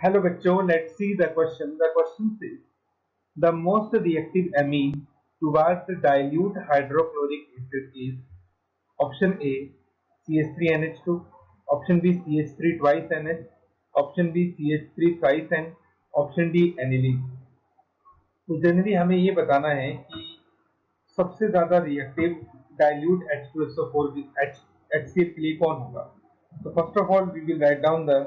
Hello बच्चों, let's see the question. The question says the most reactive amine towards dilute hydrochloric acid is option A CH3NH2, option B CH3 twice NH, option B CH3 thrice N, option D aniline. तो generally हमें ये बताना है कि सबसे ज्यादा reactive dilute H2SO4 HCl के लिए कौन होगा. So first of all we will write down the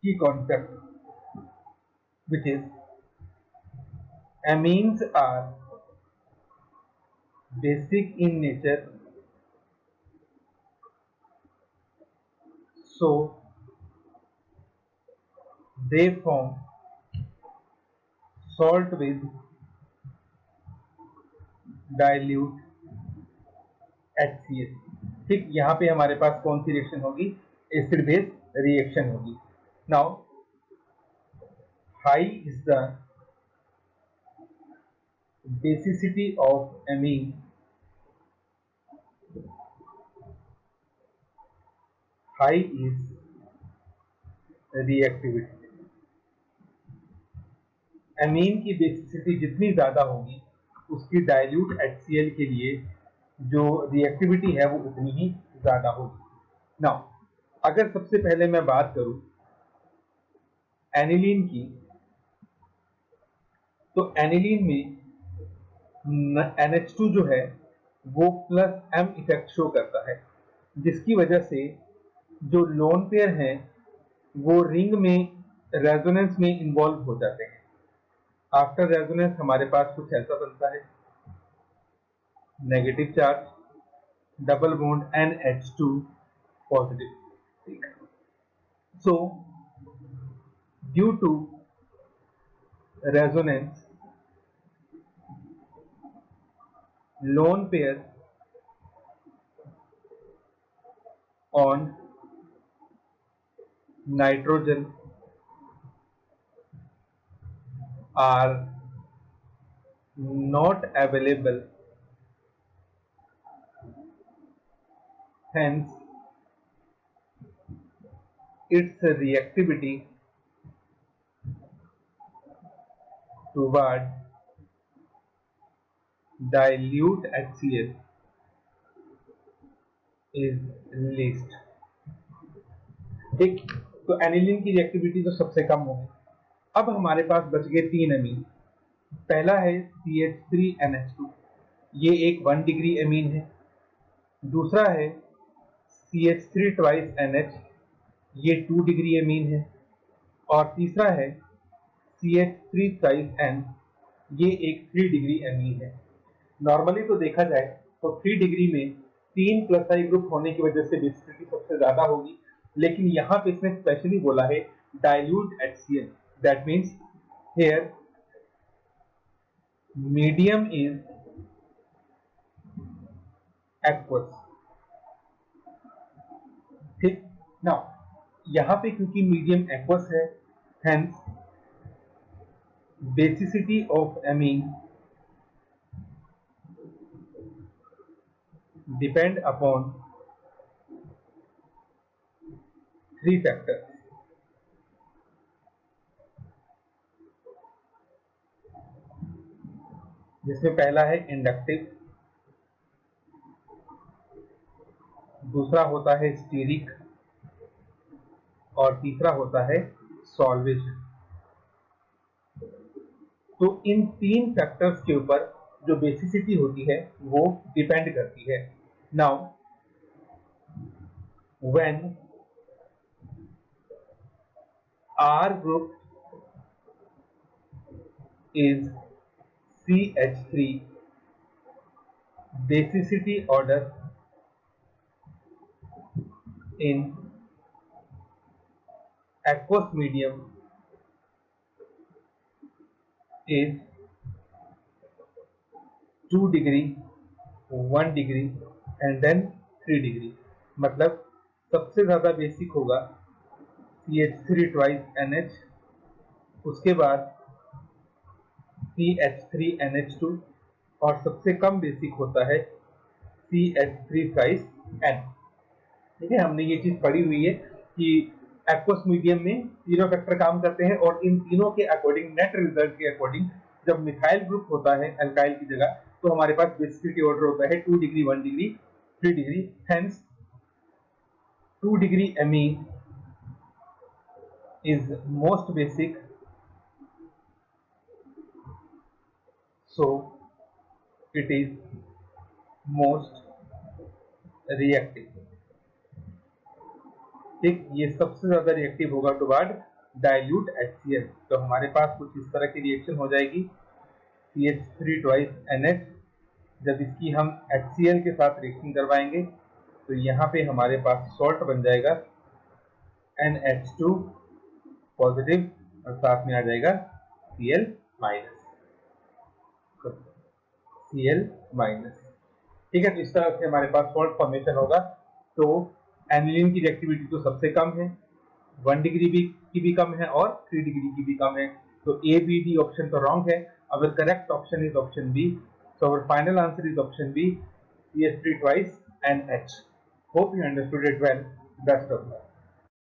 key concept, which is amines are basic in nature, so they form salt with dilute HCl. ठीक, यहाँ पे हमारे पास कौन सी रिएक्शन होगी? एसिड बेस रिएक्शन होगी. Now high is the basicity of amine, high is reactivity. Amine की basicity जितनी ज्यादा होगी उसकी डाइल्यूट HCl के लिए जो रिएक्टिविटी है वो उतनी ही ज्यादा होगी. नाउ अगर सबसे पहले मैं बात करूं एनिलीन की, तो एनिलीन में NH2 जो है वो प्लस M इफेक्ट शो करता है, जिसकी वजह से जो लोन पेयर हैं वो रिंग में रेजोनेंस में इन्वॉल्व हो जाते हैं. आफ्टर रेजोनेंस हमारे पास कुछ ऐसा बनता है, negative charge, double bond NH2 positive. So due to resonance lone pair on nitrogen are not available, hence its reactivity toward dilute HCl is least. ठीक, तो एनिलीन की रिएक्टिविटी तो सबसे कम होगी. अब हमारे पास बच गए तीन अमीन. पहला है CH3NH2, ये एक 1 डिग्री अमीन है. दूसरा है CH3 twice NH, ये 2 डिग्री अमीन है. और तीसरा है CH3 thrice N, ये एक 3 डिग्री अमीन है. नॉर्मली तो देखा जाए तो 3 डिग्री में 3 प्लस आई ग्रुप होने की वजह से बेसिसिटी सबसे ज्यादा होगी, लेकिन यहाँ पे इसने स्पेशली बोला है dilute HCl. That means here medium is aqueous. ठीक, नाउ यहाँ पे क्योंकि मीडियम एक्वस है, hence basicity of amine depend upon 3 factors. जिसमें पहला है इंडक्टिव, दूसरा होता है स्टीरिक, और तीसरा होता है सॉल्वेशन. तो इन 3 फैक्टर्स के ऊपर जो बेसिसिटी होती है वो डिपेंड करती है. Now when R group is CH3, basicity order in aqueous medium is 2 degree, 1 degree and then 3 degree. मतलब सबसे ज्यादा बेसिक होगा CH3 twice NH, उसके बाद CH3NH2, और सबसे कम बेसिक होता है CH3 thrice N. ठीक है, हमने ये चीज पढ़ी हुई है कि एक्वस मीडियम में तीनों फैक्टर काम करते हैं और इन तीनों के अकॉर्डिंग, नेट रिजल्ट के अकॉर्डिंग, जब मिथाइल ग्रुप होता है अल्काइल की जगह, तो हमारे पास बेसिसिटी ऑर्डर होता है 2 degree, 1 degree, 3 degree. Hence 2 degree amine is most basic, so it is most reactive। ठीक, ये सबसे ज्यादा रिएक्टिव होगा टुवर्ड डाइल्यूट HCl। तो हमारे पास कुछ इस तरह की रिएक्शन हो जाएगी, CH3 twice NH। जब इसकी हम HCl के साथ रिएक्शन करवाएंगे तो यहाँ पे हमारे पास सॉल्ट बन जाएगा NH2 पॉजिटिव और साथ में आ जाएगा Cl माइनस, Cl माइनस। ठीक है, तो इस तरह से हमारे पास सॉल्ट फॉर्मेशन होगा। तो एनिलीन की रिएक्टिविटी तो सबसे कम है, 1 डिग्री की भी कम है और 3 डिग्री की भी कम है। तो ए बी डी ऑप्शन तो रॉन्ग है। Our correct option is option B. So our final answer is option B, CH3 twice NH। Hope you understood it well. Best of luck.